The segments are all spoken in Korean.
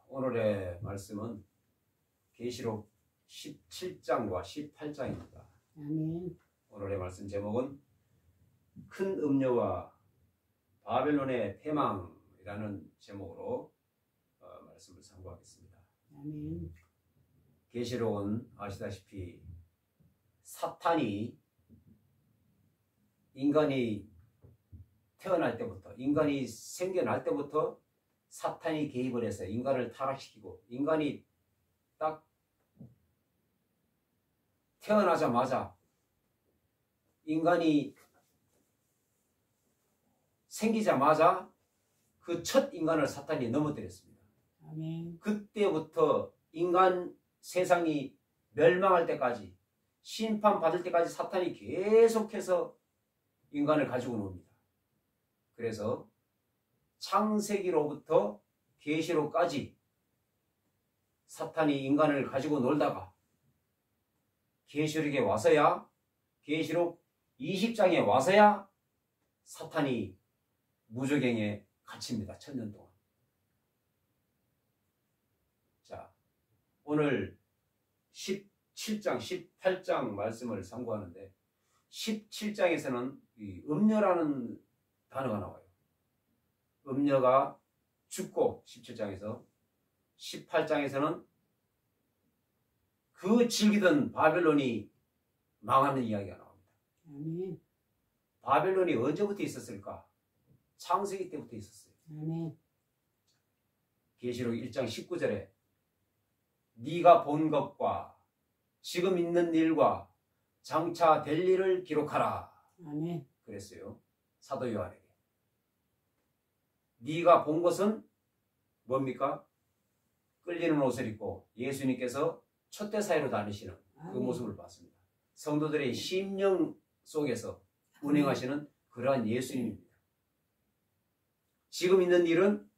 오늘의 말씀은 계시록 17장과 18장입니다. 아멘. 오늘의 말씀 제목은 큰 음녀와 바벨론의 패망이라는 제목으로 말씀을 상고하겠습니다. 아멘. 계시록은 아시다시피 사탄이 인간이 태어날 때부터, 인간이 생겨날 때부터 사탄이 개입을 해서 인간을 타락시키고, 인간이 딱 태어나자마자 인간이 생기자마자 그 첫 인간을 사탄이 넘어뜨렸습니다. 아멘. 그때부터 인간 세상이 멸망할 때까지, 심판받을 때까지 사탄이 계속해서 인간을 가지고 놉니다. 그래서 창세기로부터 계시록까지 사탄이 인간을 가지고 놀다가 계시록에 와서야, 계시록 20장에 와서야 사탄이 무저갱에 갇힙니다. 1000년 동안. 자, 오늘 17장, 18장 말씀을 상고하는데 17장에서는 이 음녀라는 단어가 나와요. 음녀가 죽고 17장에서, 18장에서는 그 즐기던 바벨론이 망하는 이야기가 나옵니다. 아멘. 바벨론이 언제부터 있었을까? 창세기 때부터 있었어요. 아멘. 계시록 1장 19절에 네가 본 것과 지금 있는 일과 장차 될 일을 기록하라. 아멘. 그랬어요. 사도 요한에게. 네가 본 것은 뭡니까? 끌리는 옷을 입고 예수님께서 촛대 사이로 다니시는 그 모습을 봤습니다. 성도들의 심령 속에서 운행하시는 그러한 예수님입니다. 지금 있는 일은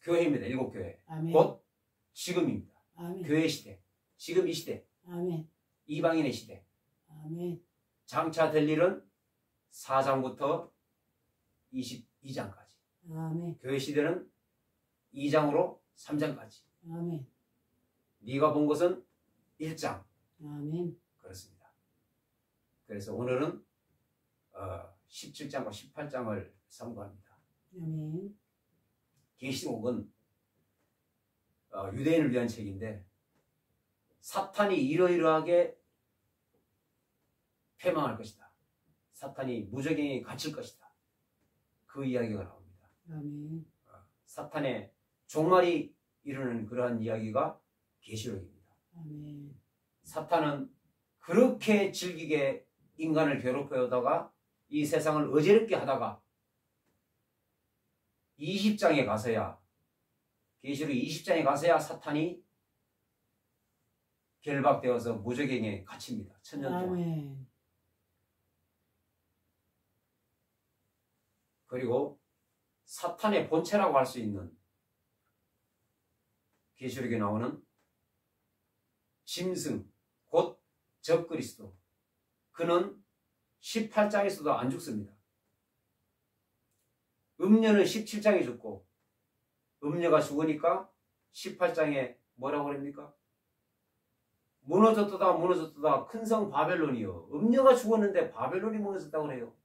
교회입니다. 7교회. 아멘. 곧 지금입니다. 아멘. 교회 시대, 지금 이 시대, 아멘. 이방인의 시대. 아멘. 장차 될 일은 4장부터 22장까지. 아멘. 교회 시대는 2장으로 3장까지. 아멘. 네가 본 것은 1장. 아멘. 그렇습니다. 그래서 오늘은 17장과 18장을 상고합니다. 아멘. 계시록은 유대인을 위한 책인데 사탄이 이러이러하게 패망할 것이다. 사탄이 무저갱에 갇힐 것이다. 그 이야기가 나옵니다. 아멘. 사탄의 종말이 이르는 그러한 이야기가 계시록입니다. 아멘. 사탄은 그렇게 즐기게 인간을 괴롭혀오다가 이 세상을 어지럽게 하다가 20장에 가서야, 계시록 20장에 가서야 사탄이 결박되어서 무저갱에 갇힙니다. 1000년 동안. 아멘. 그리고 사탄의 본체라고 할 수 있는 계시록에 나오는 짐승, 곧 적그리스도, 그는 18장에서도 안 죽습니다. 음녀는 17장에 죽고, 음녀가 죽으니까 18장에 뭐라고 그럽니까? 무너졌도다 무너졌도다 큰 성 바벨론이요. 음녀가 죽었는데 바벨론이 무너졌다고 그래요.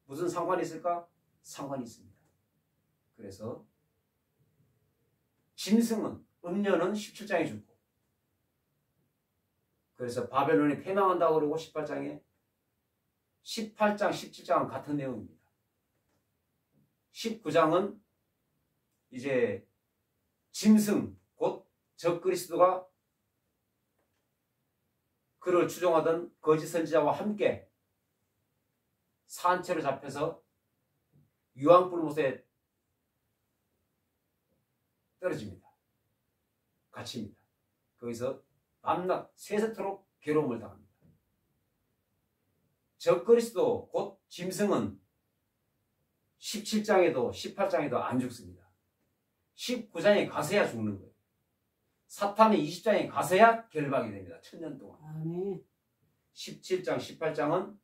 무슨 상관이 있을까? 상관이 있습니다. 그래서 짐승은, 음녀는 17장에 죽고, 그래서 바벨론이 패망한다고 그러고 18장에, 18장, 17장은 같은 내용입니다. 19장은 이제 짐승, 곧 적그리스도가 그를 추종하던 거짓 선지자와 함께 산채로 잡혀서 유황불못에 떨어집니다. 갇힙니다. 거기서 밤낮 새세토록 괴로움을 당합니다. 적그리스도 곧 짐승은 17장에도 18장에도 안 죽습니다. 19장에 가서야 죽는 거예요. 사탄은 20장에 가서야 결박이 됩니다. 1000년 동안. 아멘. 17장, 18장은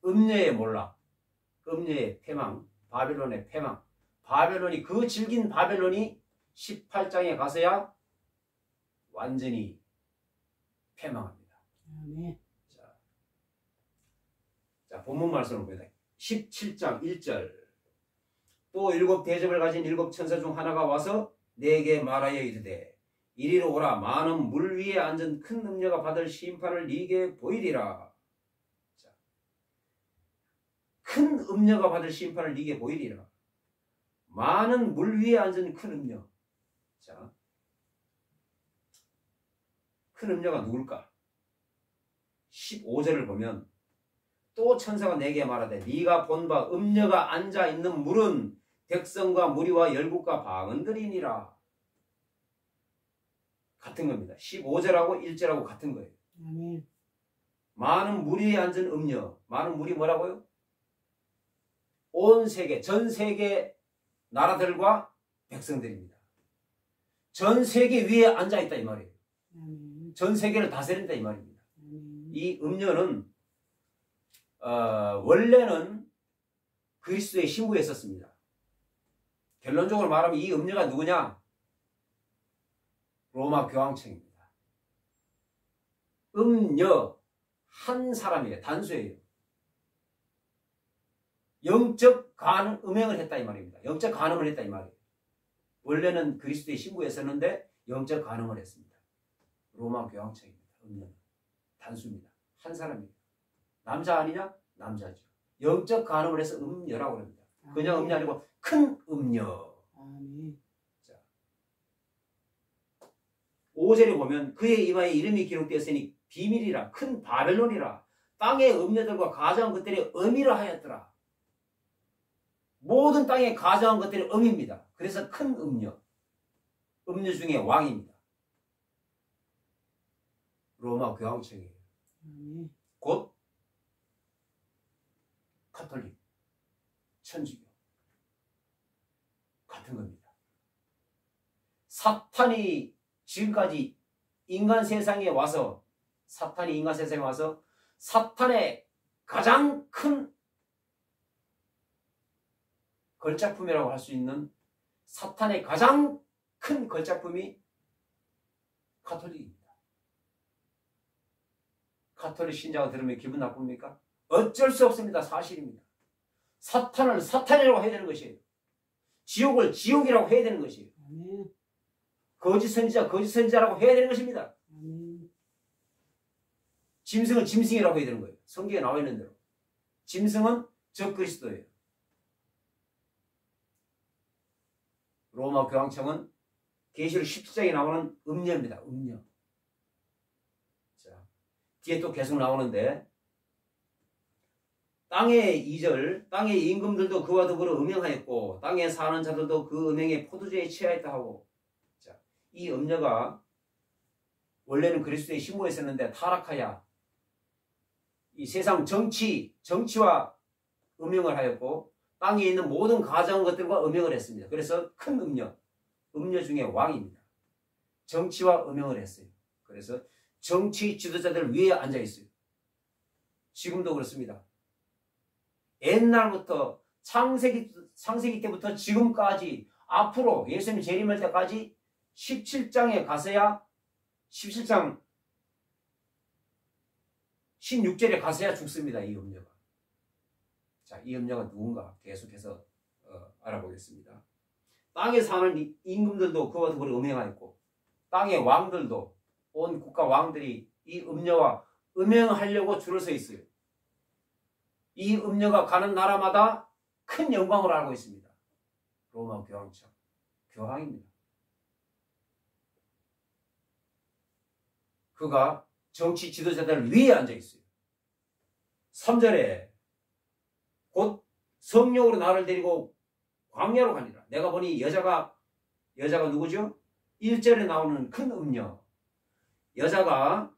음녀의 몰락, 음녀의 패망, 바벨론의 패망, 바벨론이, 그 질긴 바벨론이 18장에 가서야 완전히 패망합니다. 아멘. 자, 본문 말씀을 봅니다. 17장 1절. 또 7 대접을 가진 7 천사 중 하나가 와서 내게 말하여 이르되 이리로 오라. 많은 물 위에 앉은 큰 음녀가 받을 심판을 네게 보이리라. 자, 큰 음녀가 받을 심판을 네게 보이리라. 많은 물 위에 앉은 큰 음녀. 자, 큰 음녀가 누굴까? 15절을 보면 또 천사가 내게 말하되 네가 본 바 음녀가 앉아 있는 물은 백성과 무리와 열국과 방언들이니라. 같은 겁니다. 15절하고 1절하고 같은 거예요. 아멘. 많은 물 위에 앉은 음녀. 많은 물이 뭐라고요? 온 세계, 전 세계 나라들과 백성들입니다. 전 세계 위에 앉아 있다 이 말이에요. 아멘. 전 세계를 다스린다 이 말입니다. 아멘. 이 음녀는 원래는 그리스도의 신부였었습니다. 결론적으로 말하면 이 음녀가 누구냐? 로마 교황청입니다. 음녀 한 사람이에요. 단수예요. 영적 음행을 했다 이 말입니다. 영적 간음을 했다 이 말이에요. 원래는 그리스도의 신부였었는데 영적 간음을 했습니다. 로마 교황청입니다. 음녀는 단수입니다. 한 사람이에요. 남자 아니냐? 남자죠. 영적 간음을 해서 음녀라고 합니다. 그냥 음녀 아니고 큰 음녀. 아멘. 5절에 보면 그의 이마에 이름이 기록되었으니 비밀이라 큰 바벨론이라 땅의 음녀들과 가정한 것들이 음이라 하였더라. 모든 땅에 가정한 것들이 음입니다. 그래서 큰 음녀. 음녀 중에 왕입니다. 로마 교황청이에요. 아멘. 곧 카톨릭, 천주교 같은 겁니다. 사탄이 지금까지 인간 세상에 와서 사탄의 가장 큰 걸작품이라고 할 수 있는 사탄의 가장 큰 걸작품이 카톨릭입니다. 카톨릭 신자가 들으면 기분 나쁩니까? 어쩔 수 없습니다. 사실입니다. 사탄을 사탄이라고 해야 되는 것이에요. 지옥을 지옥이라고 해야 되는 것이에요. 아멘. 거짓 선지자라고 해야 되는 것입니다. 아멘. 짐승은 짐승이라고 해야 되는 거예요. 성경에 나와 있는 대로. 짐승은 적그리스도예요. 로마 교황청은 계시록 17장에 나오는 음녀입니다. 음녀. 자, 뒤에 또 계속 나오는데 땅의 2절, 땅의 임금들도 그와 더불어 음행하였고 땅에 사는 자들도 그 음행에 포도주에 취하였다 하고. 자, 이 음녀가 원래는 그리스도의 신부였었는데 타락하여 이 세상 정치와 음행을 하였고 땅에 있는 모든 가정한 것들과 음행을 했습니다. 그래서 큰 음녀 중에 왕입니다. 정치와 음행을 했어요. 그래서 정치 지도자들 위에 앉아 있어요. 지금도 그렇습니다. 옛날부터 창세기 때부터 지금까지 앞으로 예수님 재림할 때까지 17장에 가서야 17장 16절에 가서야 죽습니다. 이 음녀가. 자, 이 음녀가 누군가 계속해서 알아보겠습니다. 땅에 사는 임금들도 그와 더불어 음행하였고 땅의 왕들도 온 국가 왕들이 이 음녀와 음행하려고 줄을 서 있어요. 이 음녀가 가는 나라마다 큰 영광을 알고 있습니다. 로마 교황청. 교황입니다. 그가 정치 지도자들 위에 앉아 있어요. 3절에 곧 성령으로 나를 데리고 광야로 가니라. 내가 보니 여자가 누구죠? 1절에 나오는 큰 음녀. 여자가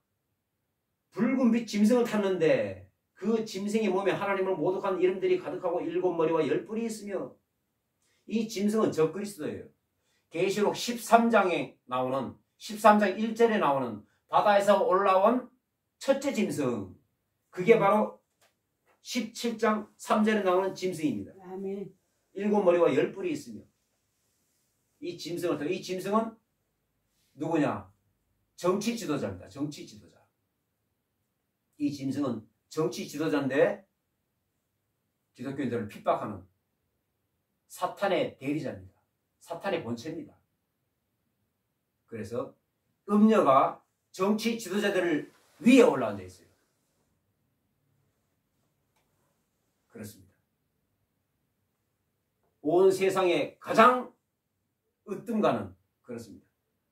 붉은 빛 짐승을 탔는데 그 짐승의 몸에 하나님을 모독한 이름들이 가득하고 7머리와 10뿔이 있으며 이 짐승은 적그리스도예요. 계시록 13장에 나오는 13장 1절에 나오는 바다에서 올라온 첫째 짐승. 그게 바로 17장 3절에 나오는 짐승입니다. 아멘. 7머리와 10뿔이 있으며 이 짐승을 통해 이 짐승은 누구냐? 정치 지도자입니다. 정치 지도자. 이 짐승은 정치 지도자인데 기독교인들을 핍박하는 사탄의 대리자입니다. 사탄의 본체입니다. 그래서 음녀가 정치 지도자들을 위에 올라앉아 있어요. 그렇습니다. 온 세상에 가장 으뜸가는 그렇습니다.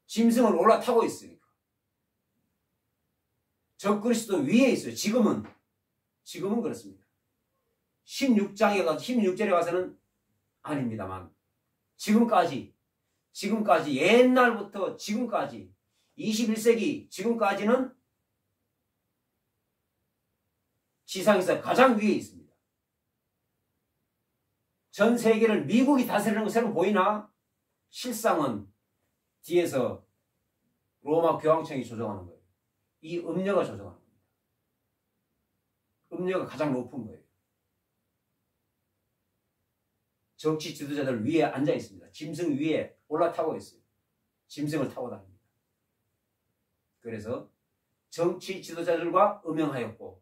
짐승을 올라타고 있으니까. 적그리스도 위에 있어요. 지금은 그렇습니다. 16절에 가서는 아닙니다만 지금까지 옛날부터 지금까지 21세기 지금까지는 지상에서 가장 위에 있습니다. 전 세계를 미국이 다스리는 것처럼 보이나 실상은 뒤에서 로마 교황청이 조정하는 거예요. 이 음녀가 조정하는 겁니다. 음녀가 가장 높은 거예요. 정치 지도자들 위에 앉아 있습니다. 짐승 위에 올라타고 있어요. 짐승을 타고 다닙니다. 그래서 정치 지도자들과 음행하였고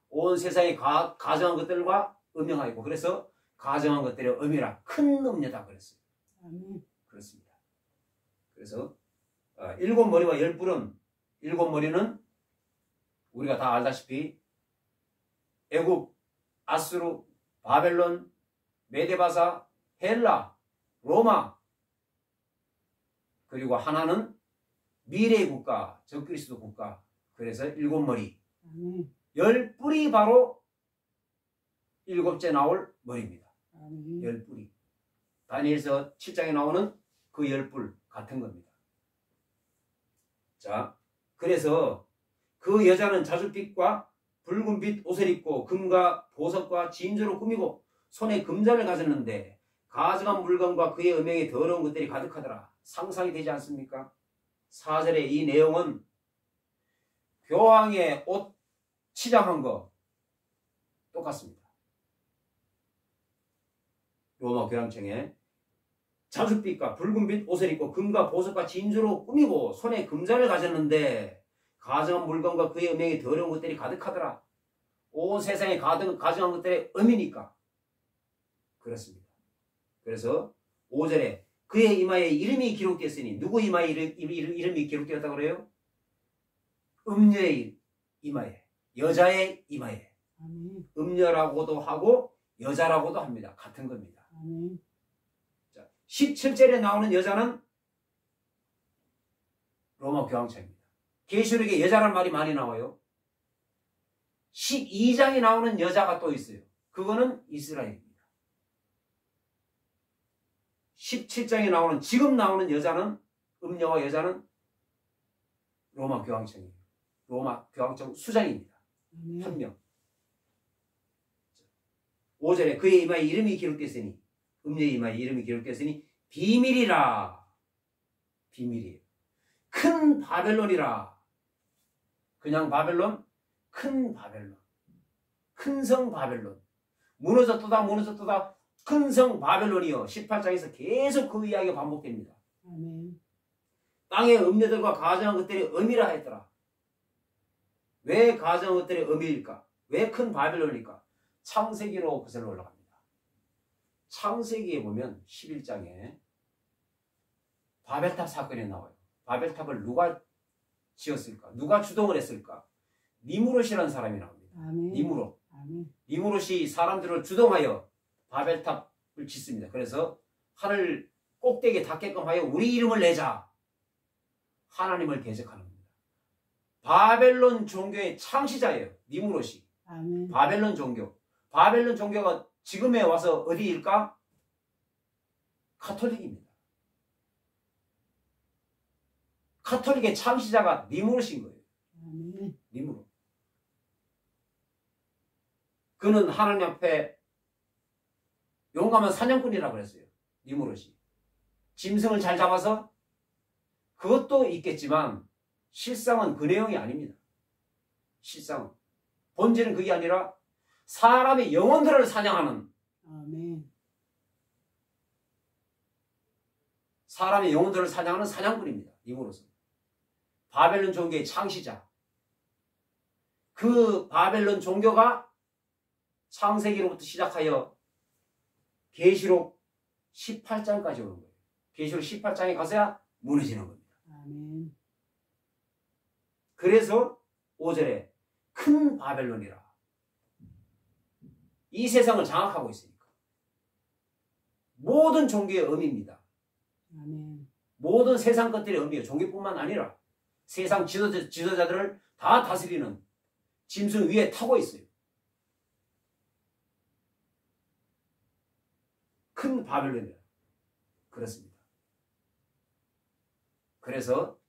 온 세상에 가정한 것들과 음행하였고 그래서 가정한 것들의 음이라 큰 음녀다 그랬어요. 그렇습니다. 그래서 일곱 머리와 열 뿔은 일곱 머리는 우리가 다 알다시피 애굽, 아수르, 바벨론, 메데바사, 헬라, 로마 그리고 하나는 미래의 국가, 적그리스도 국가. 그래서 일곱 머리. 열 뿔이 바로 일곱째 나올 머리입니다. 열 뿔이. 다니엘서 7장에 나오는 그 열 뿔 같은 겁니다. 자, 그래서 그 여자는 자줏빛과 붉은빛 옷을 입고 금과 보석과 진주로 꾸미고 손에 금잔을 가졌는데 가증한 물건과 그의 음행에 더러운 것들이 가득하더라. 상상이 되지 않습니까? 4절의 이 내용은 교황의 옷 치장한 거 똑같습니다. 로마 교황청에 자줏빛과 붉은빛 옷을 입고 금과 보석과 진주로 꾸미고 손에 금잔을 가졌는데 가증한 물건과 그의 음행에 더러운 것들이 가득하더라. 온 세상에 가증한 것들의 음이니까 그렇습니다. 그래서 5절에 그의 이마에 이름이 기록되었으니 누구 이마에 이름이 기록되었다고 그래요? 음녀의 이마에, 여자의 이마에. 음녀라고도 하고 여자라고도 합니다. 같은 겁니다. 자, 17절에 나오는 여자는 로마 교황청입니다. 계시록에 여자란 말이 많이 나와요. 12장에 나오는 여자가 또 있어요. 그거는 이스라엘입니다. 17장에 나오는 지금 나오는 여자는 음녀와 여자는 로마 교황청이에요. 로마 교황청 수장입니다. 한 명. 5절에 그의 이마에 이름이 기록됐으니 음녀의 이마에 이름이 기록됐으니 비밀이라. 비밀이에요. 큰 바벨론이라. 그냥 바벨론? 큰 바벨론. 큰 성 바벨론. 무너졌도다 큰 성 바벨론이요. 18장에서 계속 그 이야기가 반복됩니다. 땅의 음녀들과 가정한 것들이 음이라 했더라. 왜 가정한 것들이 음일까? 왜 큰 바벨론일까? 창세기로 거슬러 올라갑니다. 창세기에 보면 11장에 바벨탑 사건이 나와요. 바벨탑을 누가 지었을까? 누가 주동을 했을까? 니무롯이라는 사람이 나옵니다. 니무롯. 니무롯이 사람들을 주동하여 바벨탑을 짓습니다. 그래서 하늘 꼭대기에 닿게끔 하여 우리 이름을 내자. 하나님을 대적하는 겁니다. 바벨론 종교의 창시자예요. 니무롯이. 바벨론 종교. 바벨론 종교가 지금에 와서 어디일까? 가톨릭입니다. 가톨릭의 창시자가 니무롯인 거예요. 니무롯. 그는 하나님 앞에 용감한 사냥꾼이라고 그랬어요. 니무롯이. 짐승을 잘 잡아서 그것도 있겠지만 실상은 그 내용이 아닙니다. 실상은. 본질은 그게 아니라 사람의 영혼들을 사냥하는 사람의 영혼들을 사냥하는 사냥꾼입니다. 니무롯은. 바벨론 종교의 창시자. 그 바벨론 종교가 창세기로부터 시작하여 계시록 18장까지 오는 거예요. 계시록 18장에 가서야 무너지는 겁니다. 아멘. 그래서 5절에 큰 바벨론이라. 이 세상을 장악하고 있으니까. 모든 종교의 의미입니다. 아멘. 모든 세상 것들의 의미예요. 종교뿐만 아니라 세상 지도자들을 다 다스리는 짐승 위에 타고 있어요. 큰 바벨론이라. 그렇습니다. 그래서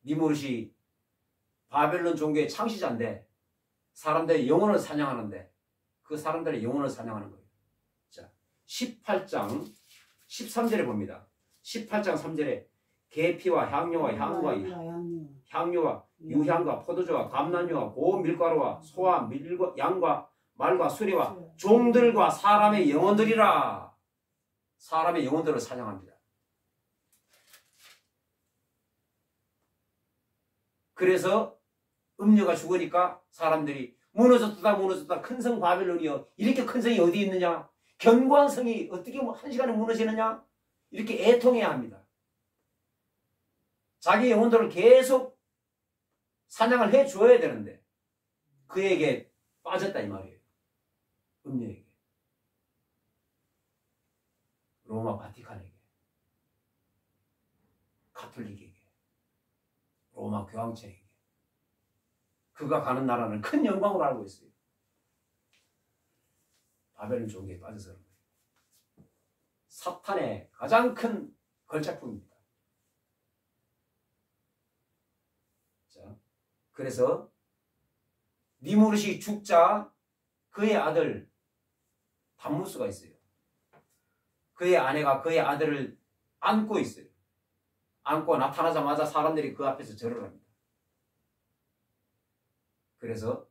니무롯이 바벨론 종교의 창시자인데 사람들의 영혼을 사냥하는데 그 사람들의 영혼을 사냥하는 거예요. 자, 18장 13절에 봅니다. 18장 3절에 계피와 향료와 향료와 유향과 포도주와 감람유와 고운 밀가루와 소와 양과 말과 수레와 종들과 사람의 영혼들이라. 사람의 영혼들을 사냥합니다. 그래서 음녀가 죽으니까 사람들이 무너졌다 큰 성 바벨론이여, 이렇게 큰 성이 어디 있느냐, 견고한 성이 어떻게 한 시간에 무너지느냐, 이렇게 애통해야 합니다. 자기 영혼들을 계속 사냥을 해 주어야 되는데 그에게 빠졌다 이 말이에요. 음녀에게, 로마 바티칸에게, 가톨릭에게, 로마 교황청에게. 그가 가는 나라는 큰 영광으로 알고 있어요. 바벨론 종교에 빠져서 그런 거예요. 사탄의 가장 큰 걸작품입니다. 자, 그래서 니무롯이 죽자 그의 아들 담무스가 있어요. 그의 아내가 그의 아들을 안고 있어요. 안고 나타나자마자 사람들이 그 앞에서 절을 합니다. 그래서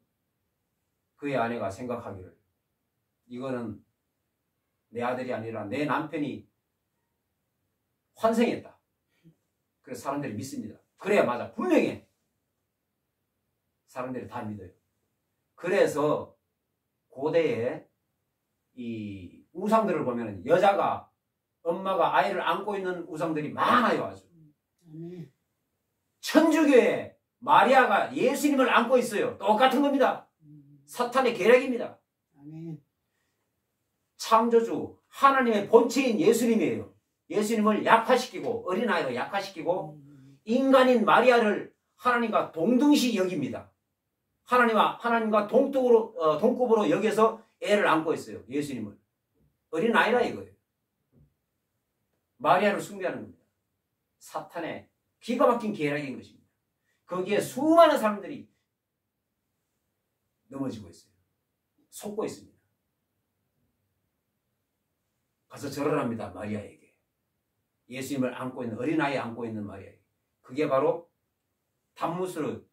그의 아내가 생각하기를, 이거는 내 아들이 아니라 내 남편이 환생했다. 그래서 사람들이 믿습니다. 그래야 맞아, 분명해. 사람들이 다 믿어요. 그래서 고대에 이 우상들을 보면 여자가, 엄마가 아이를 안고 있는 우상들이 많아요. 아주. 천주교에 마리아가 예수님을 안고 있어요. 똑같은 겁니다. 사탄의 계략입니다. 창조주 하나님의 본체인 예수님이에요. 예수님을 약화시키고, 어린아이로 약화시키고 인간인 마리아를 하나님과 동등시 여깁니다. 하나님과 동급으로 여겨서 애를 안고 있어요. 예수님을. 어린아이라 이거예요. 마리아를 숭배하는 겁니다. 사탄의 기가 막힌 계략인 것입니다. 거기에 수많은 사람들이 넘어지고 있어요. 속고 있습니다. 가서 절을 합니다. 마리아에게. 예수님을 안고 있는, 어린아이 안고 있는 마리아에게. 그게 바로 담무스를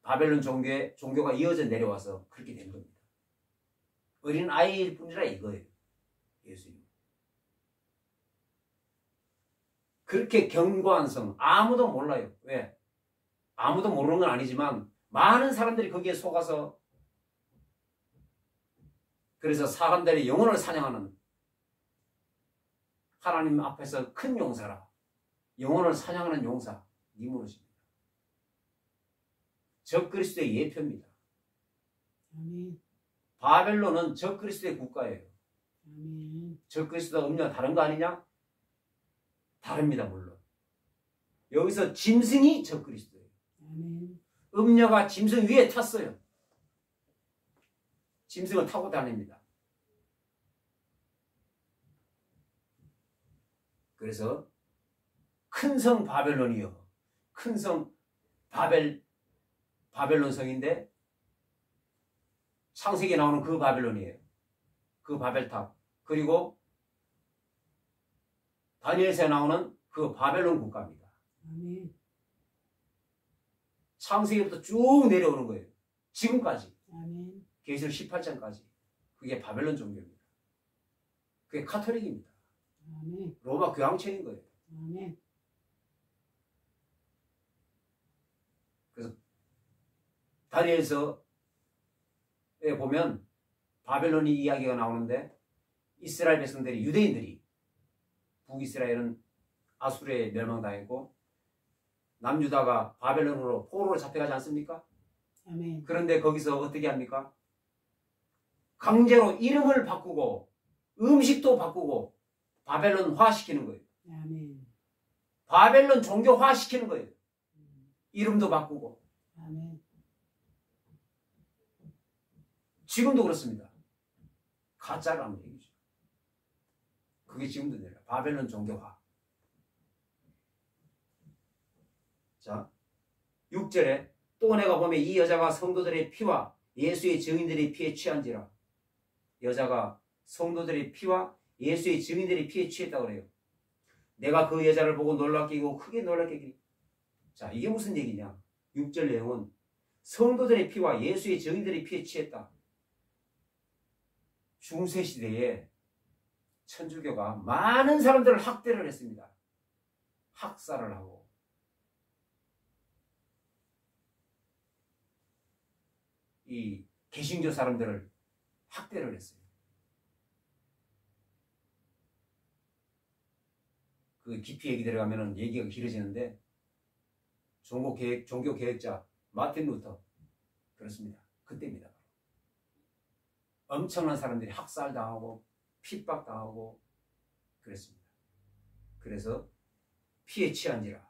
바벨론 종교가 이어져 내려와서 그렇게 된 겁니다. 어린아이일 뿐이라 이거예요. 예수님. 그렇게 견고한 성, 아무도 몰라요. 왜? 아무도 모르는 건 아니지만 많은 사람들이 거기에 속아서, 그래서 사람들의 영혼을 사냥하는, 하나님 앞에서 큰 용사라, 영혼을 사냥하는 용사 니무롯입니다. 적그리스도의 예표입니다. 바벨론은 적그리스도의 국가예요. 적그리스도가 음녀가 다른 거 아니냐? 다릅니다. 물론 여기서 짐승이 적그리스도예요. 음녀가 짐승 위에 탔어요. 짐승을 타고 다닙니다. 그래서 큰 성 바벨론이요, 큰 성 바벨론 성인데 창세기에 나오는 그 바벨론이에요. 그 바벨탑, 그리고 다니엘서에 나오는 그 바벨론 국가입니다. 창세기부터 쭉 내려오는 거예요. 지금까지. 계시록 18장까지. 그게 바벨론 종교입니다. 그게 카톨릭입니다. 아멘. 로마 교황청인 거예요. 아멘. 다니엘서에 보면 바벨론이 이야기가 나오는데 이스라엘 백성들이 유대인들이 북이스라엘은 아수르에 멸망당했고 남유다가 바벨론으로 포로로 잡혀가지 않습니까? 아멘. 그런데 거기서 어떻게 합니까? 강제로 이름을 바꾸고 음식도 바꾸고 바벨론화 시키는 거예요. 아멘. 바벨론 종교화 시키는 거예요. 이름도 바꾸고. 아멘. 지금도 그렇습니다. 가짜라는 얘기죠. 그게 지금도 내려. 바벨론 종교화. 자, 6절에 또 내가 보면 이 여자가 성도들의 피와 예수의 증인들의 피에 취한지라. 여자가 성도들의 피와 예수의 증인들의 피에 취했다고 그래요. 내가 그 여자를 보고 놀랍게 여기고 크게 놀랍게 여기니. 자, 이게 무슨 얘기냐? 6절 내용은 성도들의 피와 예수의 증인들의 피에 취했다. 중세시대에 천주교가 많은 사람들을 학대를 했습니다. 학살을 하고. 이 개신교 사람들을 학대를 했어요. 그 깊이 얘기 들어가면 얘기가 길어지는데 종교 개혁자 마틴 루터 그렇습니다. 그때입니다. 엄청난 사람들이 학살당하고 핍박당하고 그랬습니다. 그래서 피에 취한지라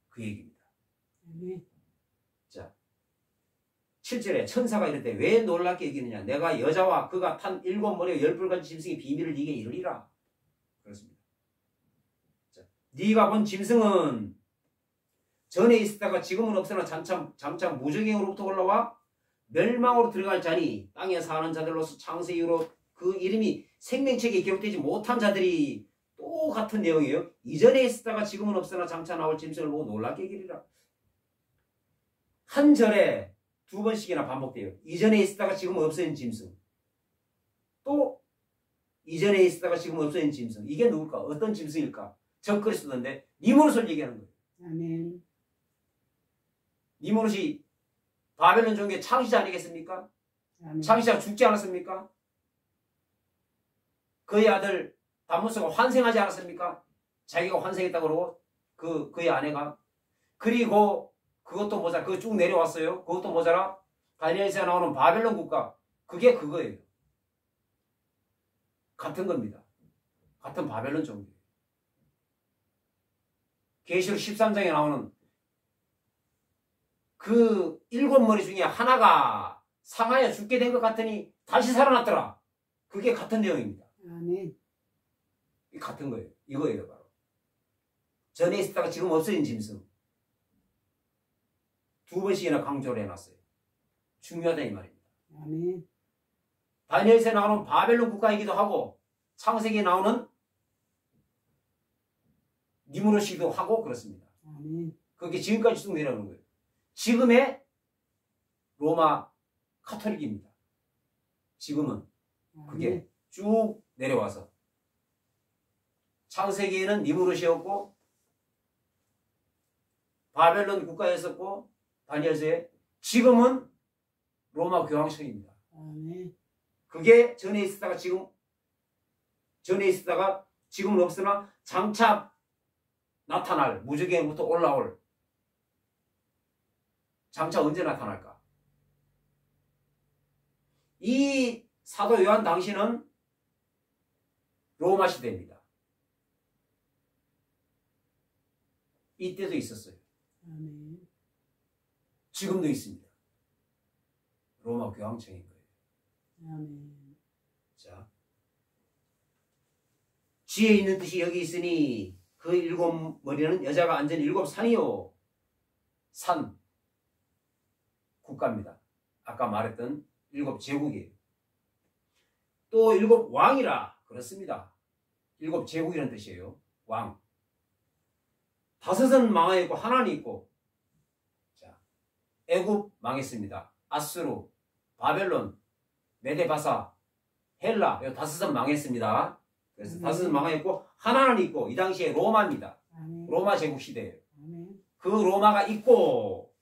그 얘기입니다. 아멘. 자, 7절에 천사가 이럴 때 왜 놀랍게 여기느냐? 내가 여자와 그가 탄 7머리와 10뿔같이 짐승의 비밀을 네게 이르리라. 그렇습니다. 자, 네가 본 짐승은 전에 있었다가 지금은 없으나 장차 무저갱으로부터 올라와 멸망으로 들어갈 자니 땅에 사는 자들로서 창세 이후로 그 이름이 생명책에 기록되지 못한 자들이 또 같은 내용이에요. 이전에 있었다가 지금은 없으나 장차 나올 짐승을 보고 놀랍게 여기리라. 한 절에 2번씩이나 반복돼요. 이전에 있었다가 지금 없어진 짐승. 또 이전에 있었다가 지금 없어진 짐승. 이게 누굴까? 어떤 짐승일까? 적그리스도인데 니무롯을 얘기하는 거예요. 아멘. 니무롯이 바벨론 종교의 창시자 아니겠습니까? 아멘. 창시자가 죽지 않았습니까? 그의 아들 다모스가 환생하지 않았습니까? 자기가 환생했다고 그러고 그의 아내가. 그리고 그것도 모자라. 그거 쭉 내려왔어요. 그것도 모자라. 다니엘서에 나오는 바벨론 국가. 그게 그거예요. 같은 겁니다. 같은 바벨론 종교. 계시록 13장에 나오는 그 7머리 중에 하나가 상하여 죽게 된 것 같으니 다시 살아났더라. 그게 같은 내용입니다. 아멘. 같은 거예요. 이거예요, 바로. 전에 있었다가 지금 없어진 짐승. 2번씩이나 강조를 해놨어요. 중요하다 이 말입니다. 아멘. 다니엘서에 나오는 바벨론 국가이기도 하고 창세기에 나오는 니무롯이기도 하고 그렇습니다. 아멘. 그게 지금까지 쭉 내려오는 거예요. 지금의 로마 카톨릭입니다. 지금은 그게 쭉 내려와서 창세기에는 니무롯이었고 바벨론 국가였었고 다니엘서에 지금은 로마 교황청입니다. 아멘. 그게 전에 있었다가 지금은 없으나 장차 나타날 무저갱부터 올라올 장차 언제 나타날까? 이 사도 요한 당시는 로마 시대입니다. 이때도 있었어요. 아멘. 지금도 있습니다. 로마 교황청인 거예요. 아멘. 자, 지혜 있는 뜻이 여기 있으니 그 7머리는 여자가 앉은 7산이요. 산, 국가입니다. 아까 말했던 7제국이에요. 또 7왕이라 그렇습니다. 7제국이라는 뜻이에요. 왕. 5은 망하였고 하나는 있고. 자, 애굽 망했습니다. 아수르, 바벨론, 메데바사, 헬라 이 5은 망했습니다. 그래서 아멘. 다섯은 망하였고 하나는 있고 이 당시에 로마입니다. 아멘. 로마 제국 시대예요. 아멘. 그 로마가 있고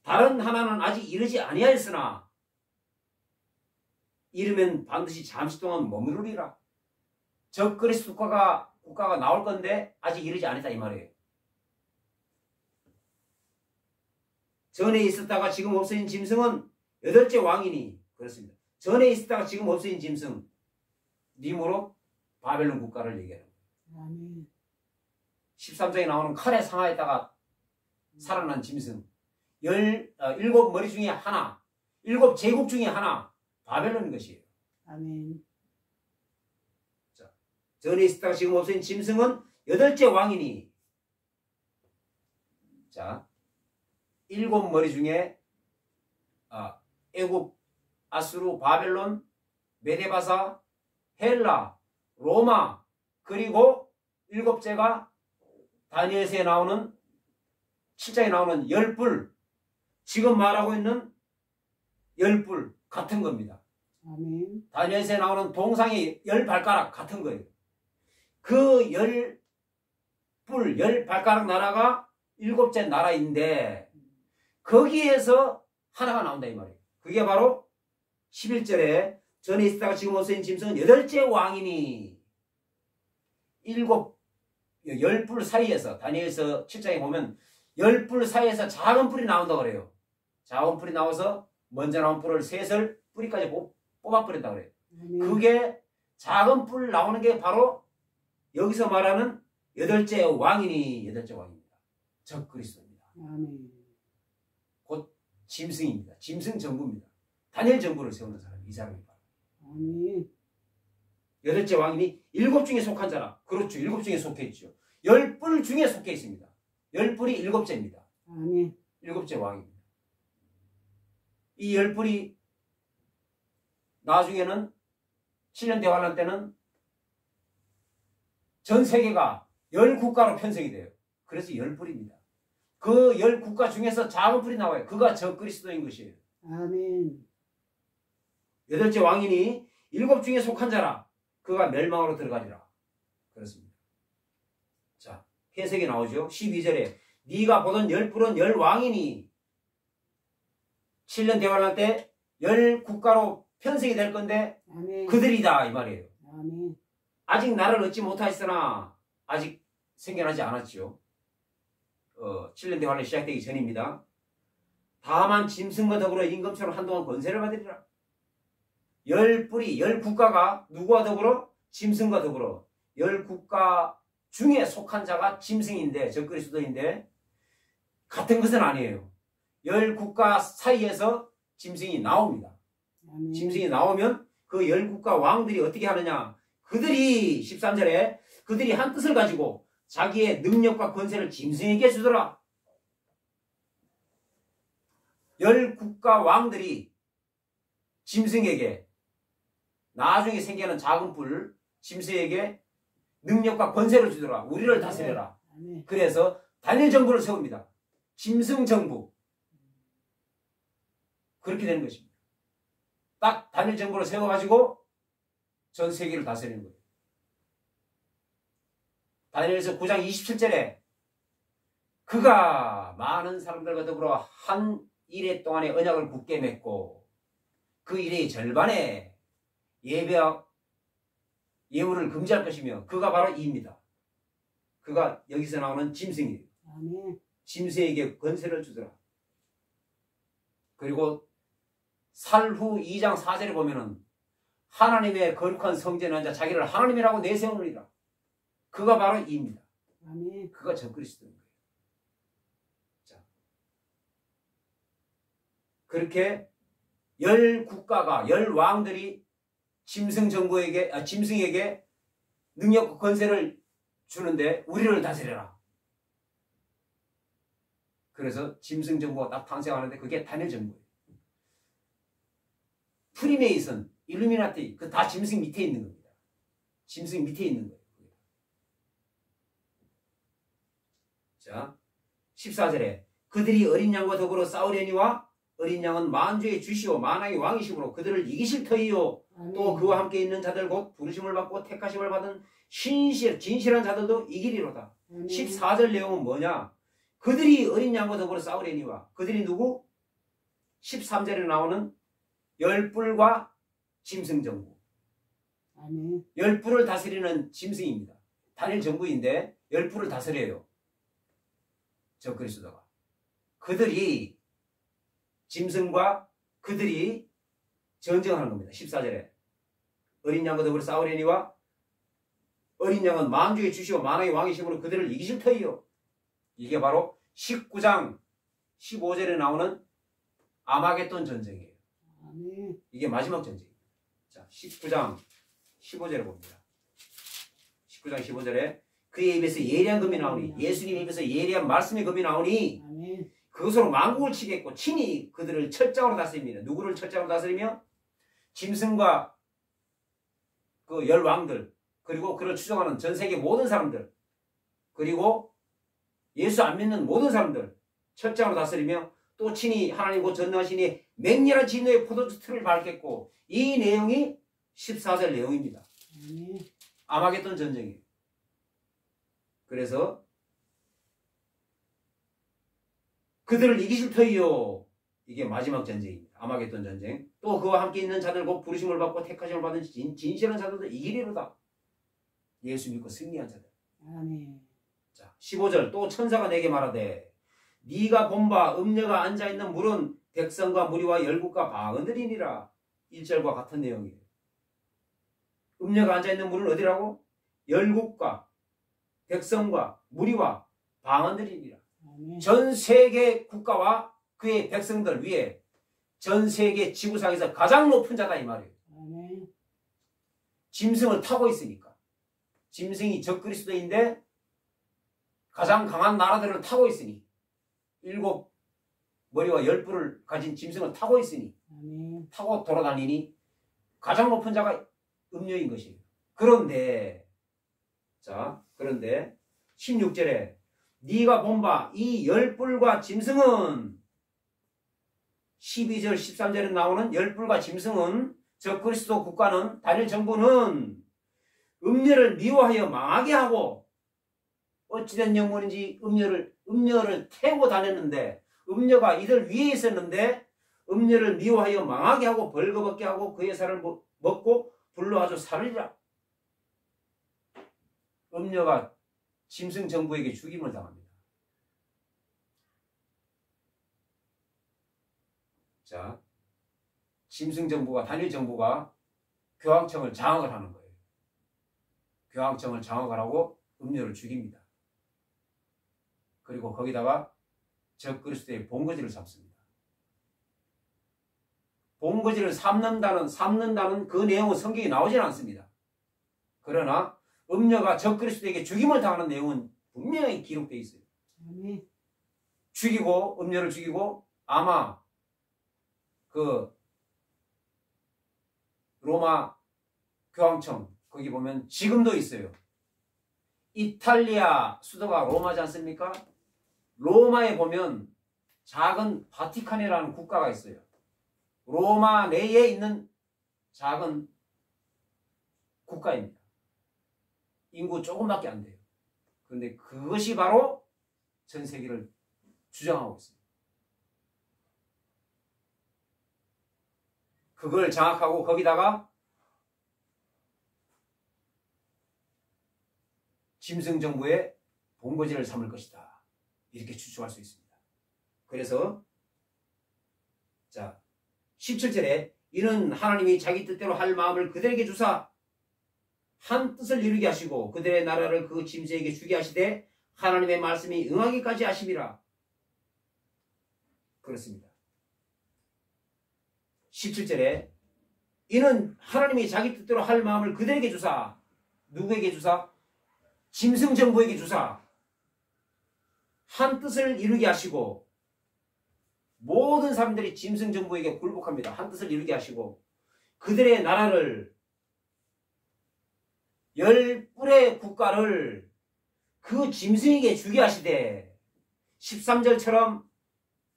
다른 하나는 아직 이르지 아니하였으나 이르면 반드시 잠시 동안 머무르리라. 적 그리스도 국가가 나올 건데 아직 이르지 않았다 이 말이에요. 전에 있었다가 지금 없어진 짐승은 여덟째 왕이니 그렇습니다. 전에 있었다가 지금 없어진 짐승 님으로 바벨론 국가를 얘기해요. 아멘. 13장에 나오는 칼에 상하였다가 살아난 짐승 일곱 머리 중에 하나, 일곱 제국 중에 하나 바벨론인 것이에요. 아멘. 자, 전에 있었다가 지금 없어진 짐승은 여덟째 왕이니 자 일곱 머리 중에 애굽, 아수르, 바벨론, 메데바사, 헬라, 로마 그리고 일곱째가 다니엘서에 나오는 7장에 나오는 열불 지금 말하고 있는 열불 같은 겁니다. 아멘. 다니엘서에 나오는 동상의 열 발가락 같은 거예요. 그 열 발가락 나라가 일곱째 나라인데 거기에서 하나가 나온다 이 말이에요. 그게 바로 11절에 전에 있다가 지금 없어진 짐승은 여덟째 왕이니 열뿔 사이에서 다니엘서 7장에 보면 열뿔 사이에서 작은 뿔이 나온다고 그래요. 작은 뿔이 나와서 먼저 나온 뿔을 셋을 뿌리까지 뽑아버린다고 그래요. 아멘. 그게 작은 뿔 나오는 게 바로 여기서 말하는 여덟째 왕이니 여덟째 왕입니다. 적 그리스도입니다. 아멘. 곧 짐승입니다. 짐승 정부입니다. 다니엘 정부를 세우는 사람이 이 사람입니다. 아멘. 여덟째 왕이니 일곱 중에 속한 자라. 그렇죠. 일곱 중에 속해 있죠. 열뿔 중에 속해 있습니다. 열뿔이 일곱째입니다. 아멘. 일곱째 왕입니다. 이 열뿔이 나중에는 7년 대환란 때는 전 세계가 열 국가로 편성이 돼요. 그래서 열뿔입니다. 그 열 국가 중에서 작은 뿔이 나와요. 그가 적 그리스도인 것이에요. 아멘. 여덟째 왕이니 일곱 중에 속한 자라. 그가 멸망으로 들어가리라. 그렇습니다. 자, 해석이 나오죠. 12절에 네가 보던 열뿔은 열 왕이니 7년 대환란 때 열 국가로 편성이 될 건데 아멘. 그들이다 이 말이에요. 아멘. 아직 나를 얻지 못하였으나 아직 생겨나지 않았죠. 7년 대환란이 시작되기 전입니다. 다만 짐승과 더불어 임금처럼 한동안 권세를 받으리라. 열 뿔이 열 국가가 누구와 더불어? 짐승과 더불어 열 국가 중에 속한 자가 짐승인데 적 그리스도인데 같은 것은 아니에요. 열 국가 사이에서 짐승이 나옵니다. 아멘. 짐승이 나오면 그 열 국가 왕들이 어떻게 하느냐? 그들이 13절에 그들이 한 뜻을 가지고 자기의 능력과 권세를 짐승에게 주더라. 열 국가 왕들이 짐승에게 나중에 생기는 작은 뿔 짐승에게 능력과 권세를 주더라. 우리를 다스려라. 아멘. 그래서 다니엘 정부를 세웁니다. 짐승 정부. 그렇게 되는 것입니다. 딱 다니엘 정부를 세워가지고 전 세계를 다스리는 거예요. 다니엘서 9장 27절에 그가 많은 사람들과 더불어 한 일해 동안의 언약을 굳게 맺고 그 일의 절반에 예배와 예우를 금지할 것이며 그가 바로 이입니다. 그가 여기서 나오는 짐승이에요. 아멘. 짐승에게 권세를 주더라. 그리고 살후 2장 4절에 보면은 하나님의 거룩한 성전에 앉아 자기를 하나님이라고 내세우느니라. 그가 바로 이입니다. 아멘. 그가 적 그리스도인 거예요. 자, 그렇게 열 국가가 열 왕들이 짐승에게 능력과 권세를 주는데 우리를 다스려라. 그래서 짐승 정부가 딱 탄생하는데 그게 다니엘 정부예요. 프리메이슨, 일루미나티 그 다 짐승 밑에 있는 겁니다. 짐승 밑에 있는 거예요. 자, 14절에 그들이 어린 양과 더불어 싸우려니와 어린 양은 만주의 주시오 만왕의 왕이심으로 그들을 이기실 터이요. 아멘. 또 그와 함께 있는 자들 곧 부르심을 받고 택하심을 받은 진실한 자들도 이기리로다. 아멘. 14절 내용은 뭐냐? 그들이 어린 양과 더불어 싸우려니와 그들이 누구? 13절에 나오는 열불과 짐승정부. 아멘. 열불을 다스리는 짐승입니다. 단일 정부인데 열불을 다스려요. 적그리스도가. 그들이 짐승과 그들이 전쟁하는 겁니다. 14절에 어린 양과 더불어 싸우려니와 어린 양은 만주의 주시오 만왕의 왕이심으로 그들을 이기실 터이요. 이게 바로 19장 15절에 나오는 아마겟돈 전쟁이에요. 아멘. 이게 마지막 전쟁입니다. 자, 19장 15절에 봅니다. 19장 15절에 그의 입에서 예리한 금이 나오니 예수님의 입에서 예리한 말씀의 금이 나오니 아멘. 그것으로 만국을 치겠고 친히 그들을 철장으로 다스립니다. 누구를 철장으로 다스리며? 짐승과 그 열왕들 그리고 그를 추종하는 전 세계 모든 사람들 그리고 예수 안 믿는 모든 사람들 철장으로 다스리며 또 친히 하나님 곧 전능하시니 맹렬한 진노의 포도주 틀을 밟겠고 이 내용이 14절 내용입니다. 아멘. 아마겟돈 전쟁이에요. 그래서 그들을 이기실 터이요. 이게 마지막 전쟁입니다. 아마겟돈 전쟁. 또 그와 함께 있는 자들 곧 부르심을 받고 택하심을 받은 진실한 자들도 이기리로다. 예수 믿고 승리한 자들. 아멘. 자, 15절 또 천사가 내게 말하되 네가 본 바 음녀가 앉아있는 물은 백성과 무리와 열국과 방언들이니라. 1절과 같은 내용이에요. 음녀가 앉아있는 물은 어디라고? 열국과 백성과 무리와 방언들이니라. 아멘. 전 세계 국가와 그의 백성들 위에 전 세계 지구상에서 가장 높은 자다 이 말이에요. 아멘. 짐승을 타고 있으니까. 짐승이 적그리스도인데 가장 강한 나라들을 타고 있으니 7 머리와 10뿔을 가진 짐승을 타고 있으니 아멘. 타고 돌아다니니 가장 높은 자가 음녀인 것이에요. 그런데 16절에 네가 본 바 이 10뿔과 짐승은 12절 13절에 나오는 10뿔과 짐승은 적그리스도 국가는 단일 정부는 음녀를 미워하여 망하게 하고 어찌된 영혼인지 음녀를 태우고 다녔는데 음녀가 이들 위에 있었는데 음녀를 미워하여 망하게 하고 벌거벗게 하고 그의 살을 먹고 불로 아주 살으리라. 음녀가 짐승 정부에게 죽임을 당합니다. 자, 짐승 정부가 단일 정부가 교황청을 장악을 하는 거예요. 교황청을 장악을 하고 음녀를 죽입니다. 그리고 거기다가 적그리스도의 본거지를 삼습니다. 본거지를 삼는다는 그 내용은 성경에 나오질 않습니다. 그러나 음녀가 적그리스도에게 죽임을 당하는 내용은 분명히 기록되어 있어요. 아멘. 죽이고 음녀를 죽이고 아마 그 로마 교황청 거기 보면 지금도 있어요. 이탈리아 수도가 로마지 않습니까? 로마에 보면 작은 바티칸이라는 국가가 있어요. 로마 내에 있는 작은 국가입니다. 인구 조금밖에 안 돼요. 그런데 그것이 바로 전 세계를 주장하고 있습니다. 그걸 장악하고 거기다가 짐승 정부의 본거지를 삼을 것이다. 이렇게 추측할 수 있습니다. 그래서 17절에 이는 하나님이 자기 뜻대로 할 마음을 그들에게 주사 한 뜻을 이루게 하시고 그들의 나라를 그 짐승에게 주게 하시되 하나님의 말씀이 응하기까지 하심이라. 그렇습니다. 17절에 이는 하나님이 자기 뜻대로 할 마음을 그들에게 주사. 누구에게 주사? 짐승 정부에게 주사. 한 뜻을 이루게 하시고 모든 사람들이 짐승 정부에게 굴복합니다. 한 뜻을 이루게 하시고 그들의 나라를 10뿔의 국가를 그 짐승에게 주게 하시되 13절처럼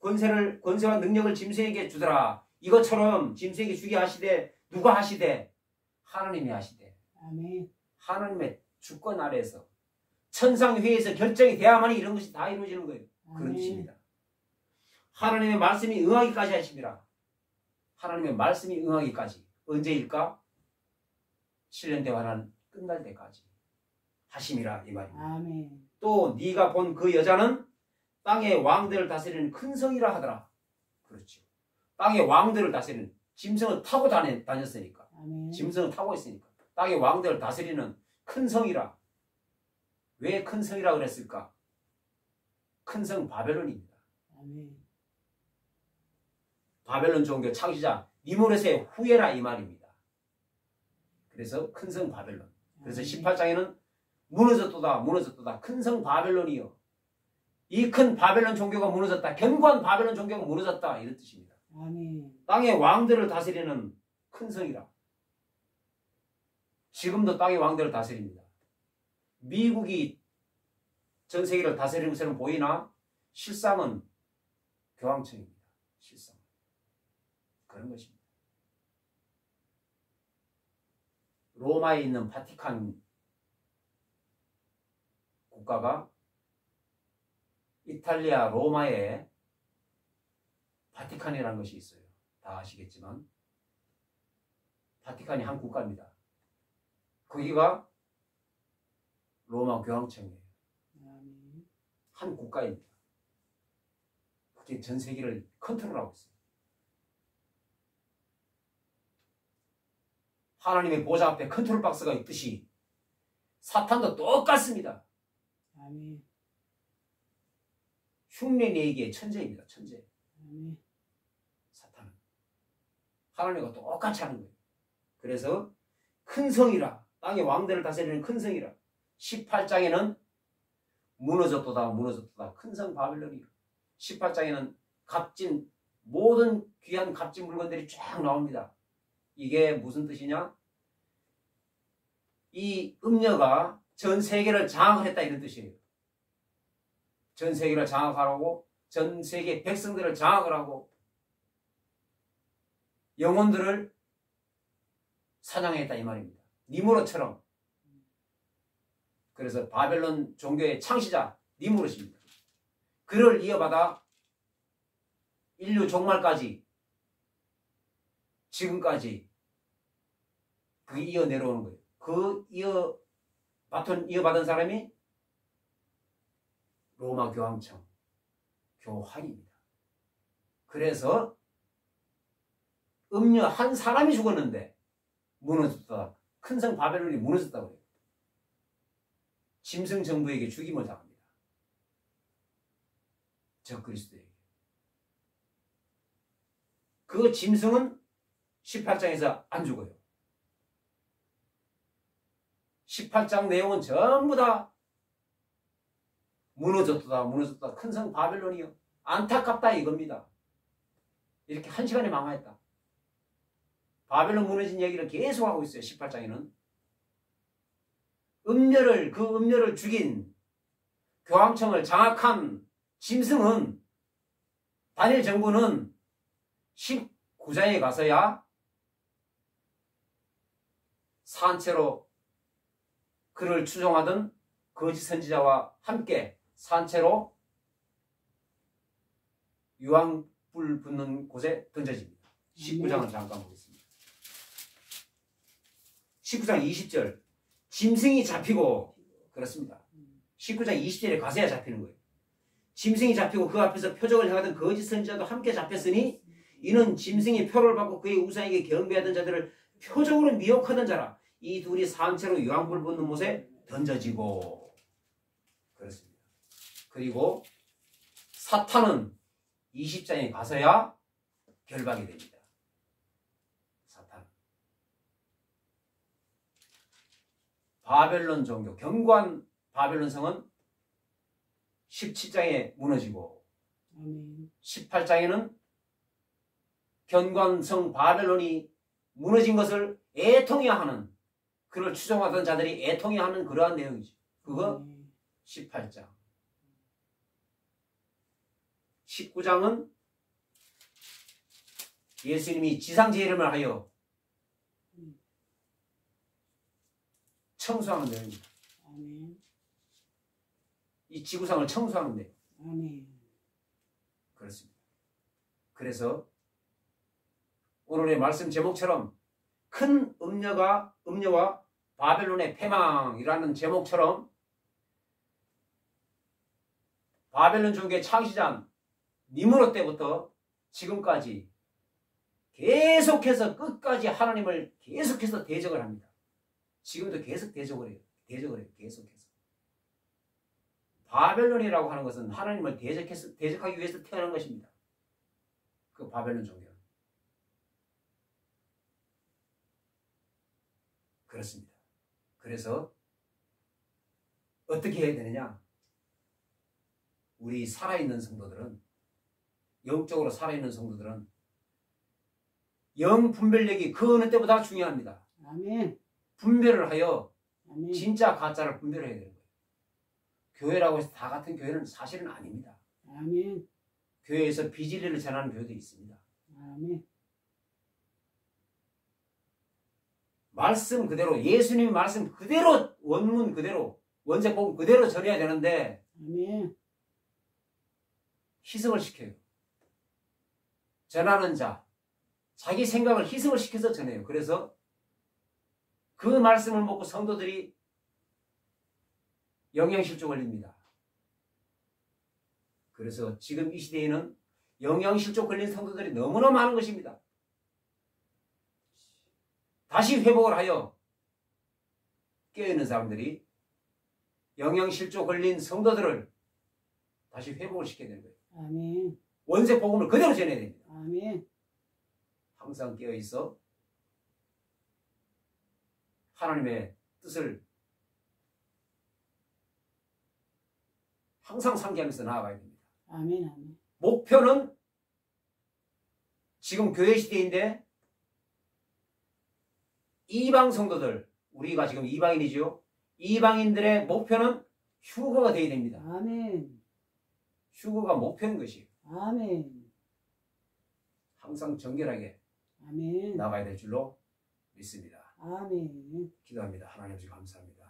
권세와 능력을 짐승에게 주더라. 이것처럼 짐승에게 주게 하시되 누가 하시되 하나님이 하시되 아멘. 하나님의 주권 아래에서 천상회의에서 결정이 돼야만이 이런 것이 다 이루어지는 거예요. 그런 아멘. 뜻입니다. 하나님의 말씀이 응하기까지 하십니다. 하나님의 말씀이 응하기까지. 언제일까? 7년 대환란 끝날 때까지 하심이라 이 말입니다. 아멘. 또 네가 본 그 여자는 땅의 왕들을 다스리는 큰 성이라 하더라. 그렇죠. 땅의 왕들을 다스리는 짐승을 타고 다녔으니까. 아멘. 짐승을 타고 있으니까. 땅의 왕들을 다스리는 큰 성이라. 왜 큰 성이라 그랬을까? 큰 성 바벨론입니다. 아멘. 바벨론 종교 창시자 니무롯의 후예라 이 말입니다. 그래서 큰 성 바벨론. 그래서 18장에는 무너졌도다 큰 성 바벨론이요. 이 큰 바벨론 종교가 무너졌다. 견고한 바벨론 종교가 무너졌다. 이런 뜻입니다. 아멘. 땅의 왕들을 다스리는 큰 성이라. 지금도 땅의 왕들을 다스립니다. 미국이 전 세계를 다스리는 것처럼 보이나 실상은 교황청입니다. 실상. 그런 것입니다. 로마에 있는 바티칸 국가가 이탈리아 로마에 바티칸이라는 것이 있어요. 다 아시겠지만 바티칸이 한 국가입니다. 거기가 로마 교황청이에요. 아멘. 한 국가입니다. 그게 전 세계를 컨트롤하고 있어요. 하나님의 보좌 앞에 컨트롤 박스가 있듯이 사탄도 똑같습니다. 아멘. 흉내내기의 천재입니다. 천재. 아멘. 사탄은. 하나님과 똑같이 하는 거예요. 그래서 큰 성이라, 땅의 왕들을 다스리는 큰 성이라. 18장에는 무너졌도다 큰 성 바벨론이라. 18장에는 값진 모든 귀한 값진 물건들이 쫙 나옵니다. 이게 무슨 뜻이냐? 이 음녀가 전 세계를 장악을 했다 이런 뜻이에요. 전 세계를 장악하라고 전 세계 백성들을 장악을 하고 영혼들을 사냥했다 이 말입니다. 니무롯처럼. 그래서 바벨론 종교의 창시자 니무롯입니다. 그를 이어받아 인류 종말까지 지금까지 그게 이어 내려오는 거예요. 그 바톤 이어받은 사람이 로마 교황청 교황입니다. 그래서 음녀 한 사람이 죽었는데 무너졌다. 큰 성 바벨론이 무너졌다고 해요. 짐승 정부에게 죽임을 당합니다. 적그리스도에게. 그 짐승은 18장에서 안 죽어요. 18장 내용은 전부 다 무너졌다 큰 성 바벨론이요. 안타깝다 이겁니다. 이렇게 한 시간에 망하였다. 바벨론 무너진 얘기를 계속하고 있어요. 18장에는 그 음녀를 죽인 교황청을 장악한 짐승은 다니엘 정부는 19장에 가서야 산채로 그를 추종하던 거짓 선지자와 함께 산채로 유황불 붙는 곳에 던져집니다. 19장을 잠깐 보겠습니다. 19장 20절 짐승이 잡히고 그렇습니다. 19장 20절에 가서야 잡히는 거예요. 짐승이 잡히고 그 앞에서 표적을 행하던 거짓 선지자도 함께 잡혔으니 이는 짐승이 표를 받고 그의 우상에게 경배하던 자들을 표적으로 미혹하던 자라. 이 둘이 산채로 유황불 붙는 못에 던져지고 그렇습니다. 그리고 사탄은 20장에 가서야 결박이 됩니다. 사탄. 바벨론 종교, 견고한 바벨론 성은 17장에 무너지고 18장에는 견고한 성 바벨론이 무너진 것을 애통해하는 그를 추종하던 자들이 애통해하는 그러한 내용이죠. 그거 18장. 19장은 예수님이 지상재림을 하여 청소하는 내용입니다. 아멘. 이 지구상을 청소하는 내용. 아멘. 그렇습니다. 그래서 오늘의 말씀 제목처럼 큰 음녀와 바벨론의 패망이라는 제목처럼 바벨론 종교의 창시자 니므롯 때부터 지금까지 계속해서 끝까지 하나님을 계속해서 대적을 합니다. 지금도 계속 대적을 해요. 계속해서. 바벨론이라고 하는 것은 하나님을 대적하기 위해서 태어난 것입니다. 그 바벨론 종교는. 그렇습니다. 그래서 어떻게 해야 되느냐? 우리 살아있는 성도들은, 영적으로 살아있는 성도들은 영 분별력이 그 어느 때보다 중요합니다. 아멘. 분별을 하여 아멘. 진짜 가짜를 분별해야 되는 거예요. 교회라고 해서 다 같은 교회는 사실은 아닙니다. 아멘. 교회에서 비진리를 전하는 교회도 있습니다. 아멘. 말씀 그대로, 예수님의 말씀 그대로, 원문 그대로, 원색복음 그대로 전해야 되는데 아멘. 희석을 시켜요. 전하는 자, 자기 생각을 희석을 시켜서 전해요. 그래서 그 말씀을 먹고 성도들이 영양실조 걸립니다. 그래서 지금 이 시대에는 영양실조 걸린 성도들이 너무나 많은 것입니다. 다시 회복을 하여 깨어있는 사람들이 영양실조 걸린 성도들을 다시 회복을 시켜야 되는 거예요. 아멘. 원색 복음을 그대로 전해야 됩니다. 아멘. 항상 깨어있어 하나님의 뜻을 항상 상기하면서 나아가야 됩니다. 아멘. 아멘. 목표는 지금 교회 시대인데 이방 성도들, 우리가 지금 이방인이죠. 이방인들의 목표는 휴거가 되어야 됩니다. 아멘. 휴거가 목표인 것이에요. 아멘. 항상 정결하게 아멘. 나가야 될 줄로 믿습니다. 아멘. 기도합니다. 하나님 아버지 감사합니다.